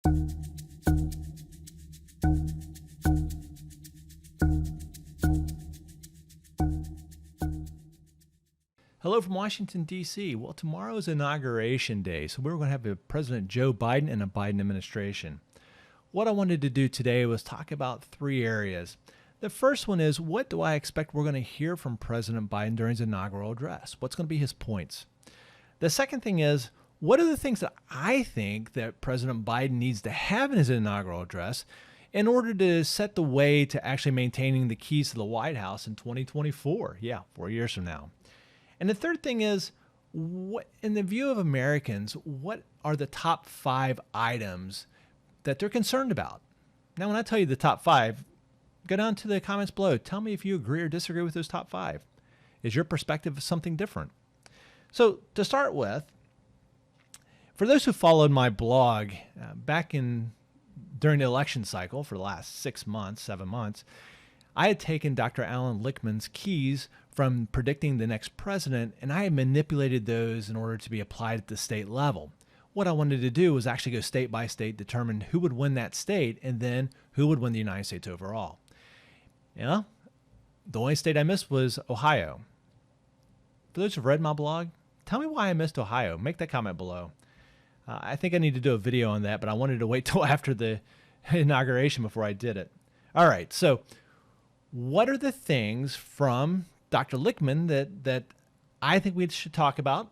Hello from Washington, D.C. Well, tomorrow is Inauguration Day, so we're going to have a President Joe Biden and a Biden administration. What I wanted to do today was talk about three areas. The first one is, what do I expect we're going to hear from President Biden during his inaugural address? What's going to be his points? The second thing is, what are the things that I think that President Biden needs to have in his inaugural address in order to set the way to actually maintaining the keys to the White House in 2024? Yeah, 4 years from now. And the third thing is, what, in the view of Americans, what are the top 5 items that they're concerned about? Now, when I tell you the top 5, go down to the comments below. Tell me if you agree or disagree with those top 5. Is your perspective something different? So to start with, for those who followed my blog during the election cycle for the last 6 months, 7 months, I had taken Dr. Alan Lichtman's keys from predicting the next president, and I had manipulated those in order to be applied at the state level. What I wanted to do was actually go state by state, determine who would win that state, and then who would win the United States overall. Yeah, the only state I missed was Ohio. For those who've read my blog, tell me why I missed Ohio. Make that comment below. I think I need to do a video on that, but I wanted to wait till after the inauguration before I did it. All right, so what are the things from Dr. Lichtman that I think we should talk about?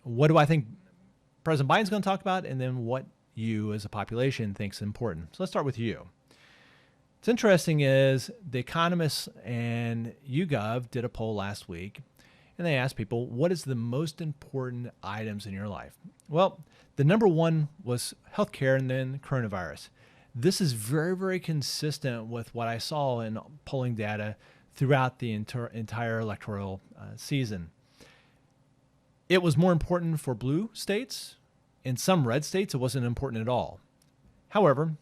What do I think President Biden's going to talk about? And then what you as a population thinks is important. So let's start with you. What's interesting is The Economist and YouGov did a poll last week, and they asked people, what is the most important items in your life? Well, the number one was healthcare and then coronavirus. This is very, very consistent with what I saw in polling data throughout the entire electoral season. It was more important for blue states. In some red states, it wasn't important at all. However,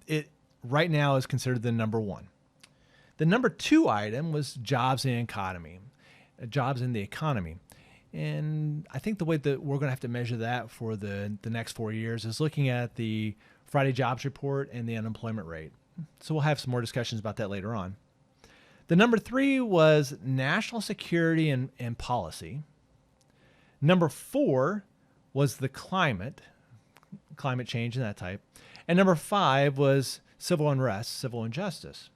it right now is considered the number one. The number 2 item was jobs and economy, jobs in the economy. And I think the way that we're going to have to measure that for the next 4 years is looking at the Friday jobs report and the unemployment rate. So we'll have some more discussions about that later on. The number 3 was national security and policy. Number 4 was the climate change and that type. And number 5 was civil unrest, civil injustice.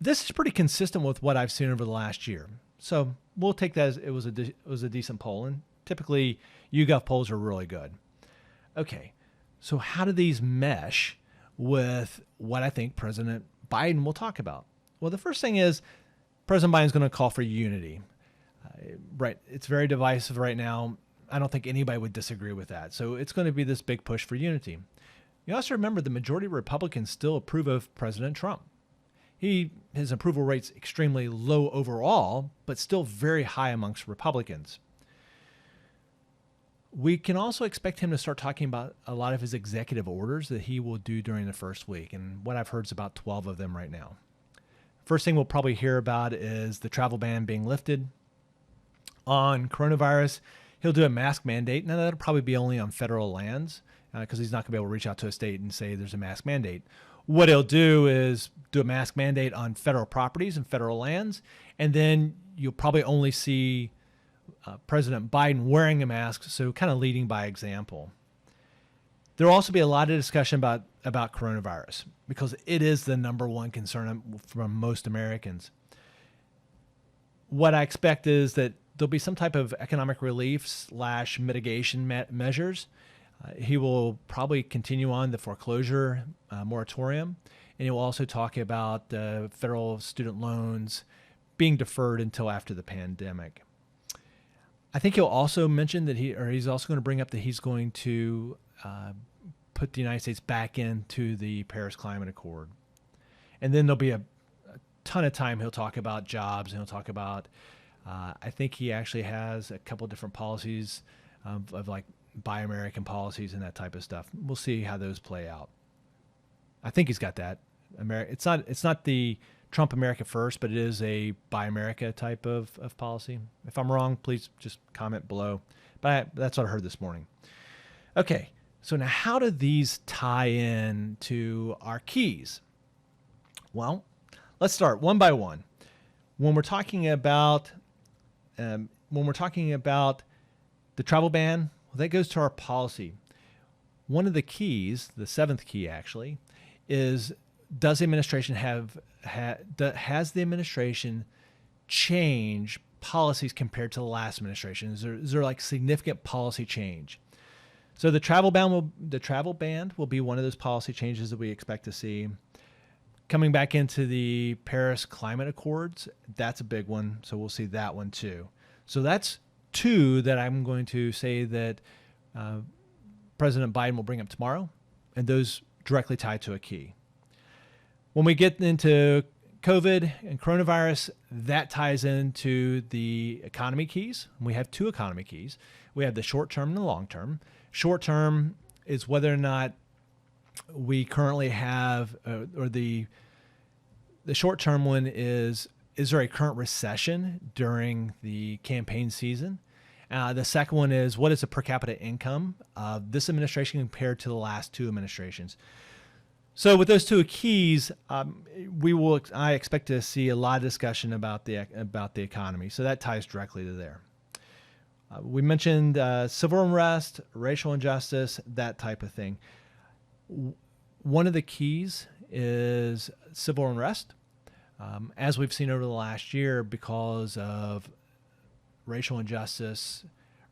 This is pretty consistent with what I've seen over the last year. So we'll take that as it was a decent poll, and typically YouGov polls are really good. Okay, so how do these mesh with what I think President Biden will talk about? Well, the first thing is President Biden's going to call for unity. Right, it's very divisive right now. I don't think anybody would disagree with that. So it's going to be this big push for unity. You also remember the majority of Republicans still approve of President Trump. His approval rate's extremely low overall, but still very high amongst Republicans. We can also expect him to start talking about a lot of his executive orders that he will do during the first week. And what I've heard is about 12 of them right now. First thing we'll probably hear about is the travel ban being lifted. On coronavirus, he'll do a mask mandate. Now, that'll probably be only on federal lands because he's not going to be able to reach out to a state and say there's a mask mandate. What he'll do is do a mask mandate on federal properties and federal lands, and then you'll probably only see President Biden wearing a mask, so kind of leading by example. There will also be a lot of discussion about coronavirus because it is the number one concern from most Americans. What I expect is that there'll be some type of economic relief / mitigation measures. He will probably continue on the foreclosure moratorium, and he will also talk about federal student loans being deferred until after the pandemic. I think he'll also mention that he's also going to bring up that he's going to put the United States back into the Paris Climate Accord. And then there'll be a ton of time he'll talk about jobs, and he'll talk about, I think he actually has a couple of different policies of like Buy American policies and that type of stuff. We'll see how those play out. I think he's got that. It's not the Trump America First, but it is a Buy America type of policy. If I'm wrong, please just comment below. But that's what I heard this morning. Okay, So now how do these tie in to our keys? Well, let's start one by one. When we're talking about the travel ban, well, that goes to our policy. One of the keys, the seventh key actually, is does the administration has the administration change policies compared to the last administration? Is there like significant policy change? So the travel ban will be one of those policy changes that we expect to see. Coming back into the Paris Climate Accords, that's a big one. So we'll see that one too. So that's two that I'm going to say that President Biden will bring up tomorrow, and those directly tie to a key. When we get into COVID and coronavirus, that ties into the economy keys. We have two economy keys. We have the short term and the long term. Short term is whether or not we currently have, or the short term one is there a current recession during the campaign season? The second one is what is the per capita income of this administration compared to the last two administrations? So with those two keys, I expect to see a lot of discussion about the economy. So that ties directly to there. We mentioned civil unrest, racial injustice, that type of thing. One of the keys is civil unrest. As we've seen over the last year, because of racial injustice,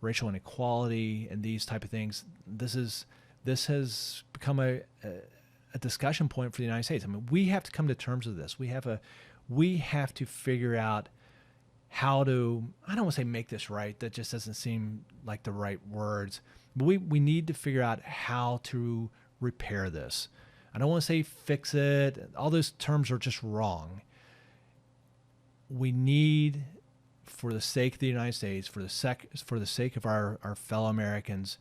racial inequality, and these type of things, this has become a discussion point for the United States. I mean, we have to come to terms with this. We have to figure out how to, I don't want to say make this right. That just doesn't seem like the right words. But we need to figure out how to repair this. I don't want to say fix it. All those terms are just wrong. We need, for the sake of the United States, for the sake of our fellow Americans,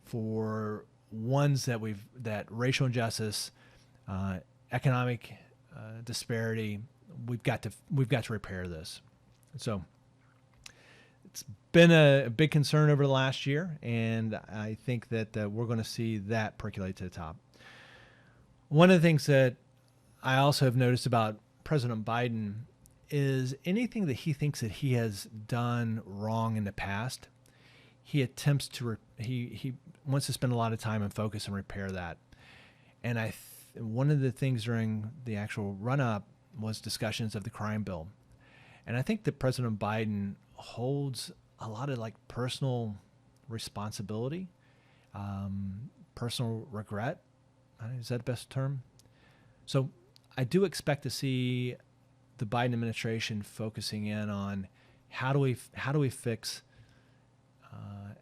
for ones that racial injustice, economic disparity, we've got to repair this. So it's been a big concern over the last year, and I think that we're going to see that percolate to the top. One of the things that I also have noticed about President Biden is anything that he thinks that he has done wrong in the past, he attempts to he wants to spend a lot of time and focus and repair that. And one of the things during the actual run-up was discussions of the crime bill. And I think that President Biden holds a lot of like personal responsibility, personal regret. Is that the best term? So I do expect to see the Biden administration focusing in on how do we fix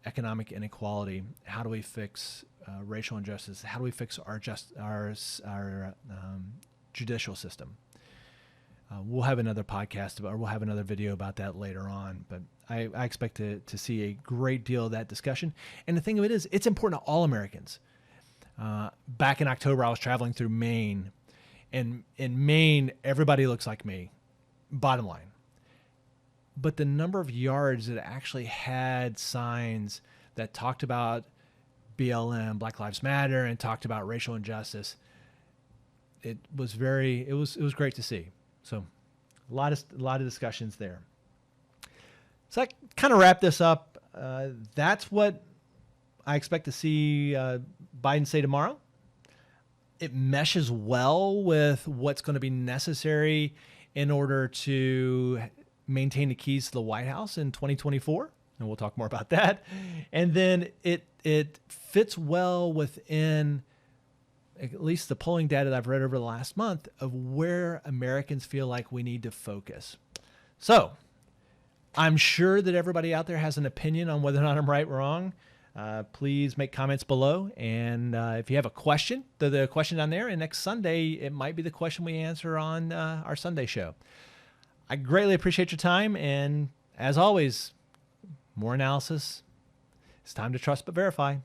economic inequality? How do we fix racial injustice? How do we fix our judicial system? We'll have another podcast or we'll have another video about that later on. But I expect to see a great deal of that discussion. And the thing of it is, it's important to all Americans. Back in October, I was traveling through Maine. And in Maine, everybody looks like me, bottom line. But the number of yards that actually had signs that talked about BLM, Black Lives Matter, and talked about racial injustice, it was great to see. So a lot of discussions there. So I kind of wrap this up. That's what I expect to see Biden say tomorrow. It meshes well with what's going to be necessary in order to maintain the keys to the White House in 2024. And we'll talk more about that. And then it fits well within at least the polling data that I've read over the last month of where Americans feel like we need to focus. So I'm sure that everybody out there has an opinion on whether or not I'm right or wrong. Please make comments below. And if you have a question, the question down there, and next Sunday, it might be the question we answer on our Sunday show. I greatly appreciate your time. And as always, more analysis. It's time to trust but verify.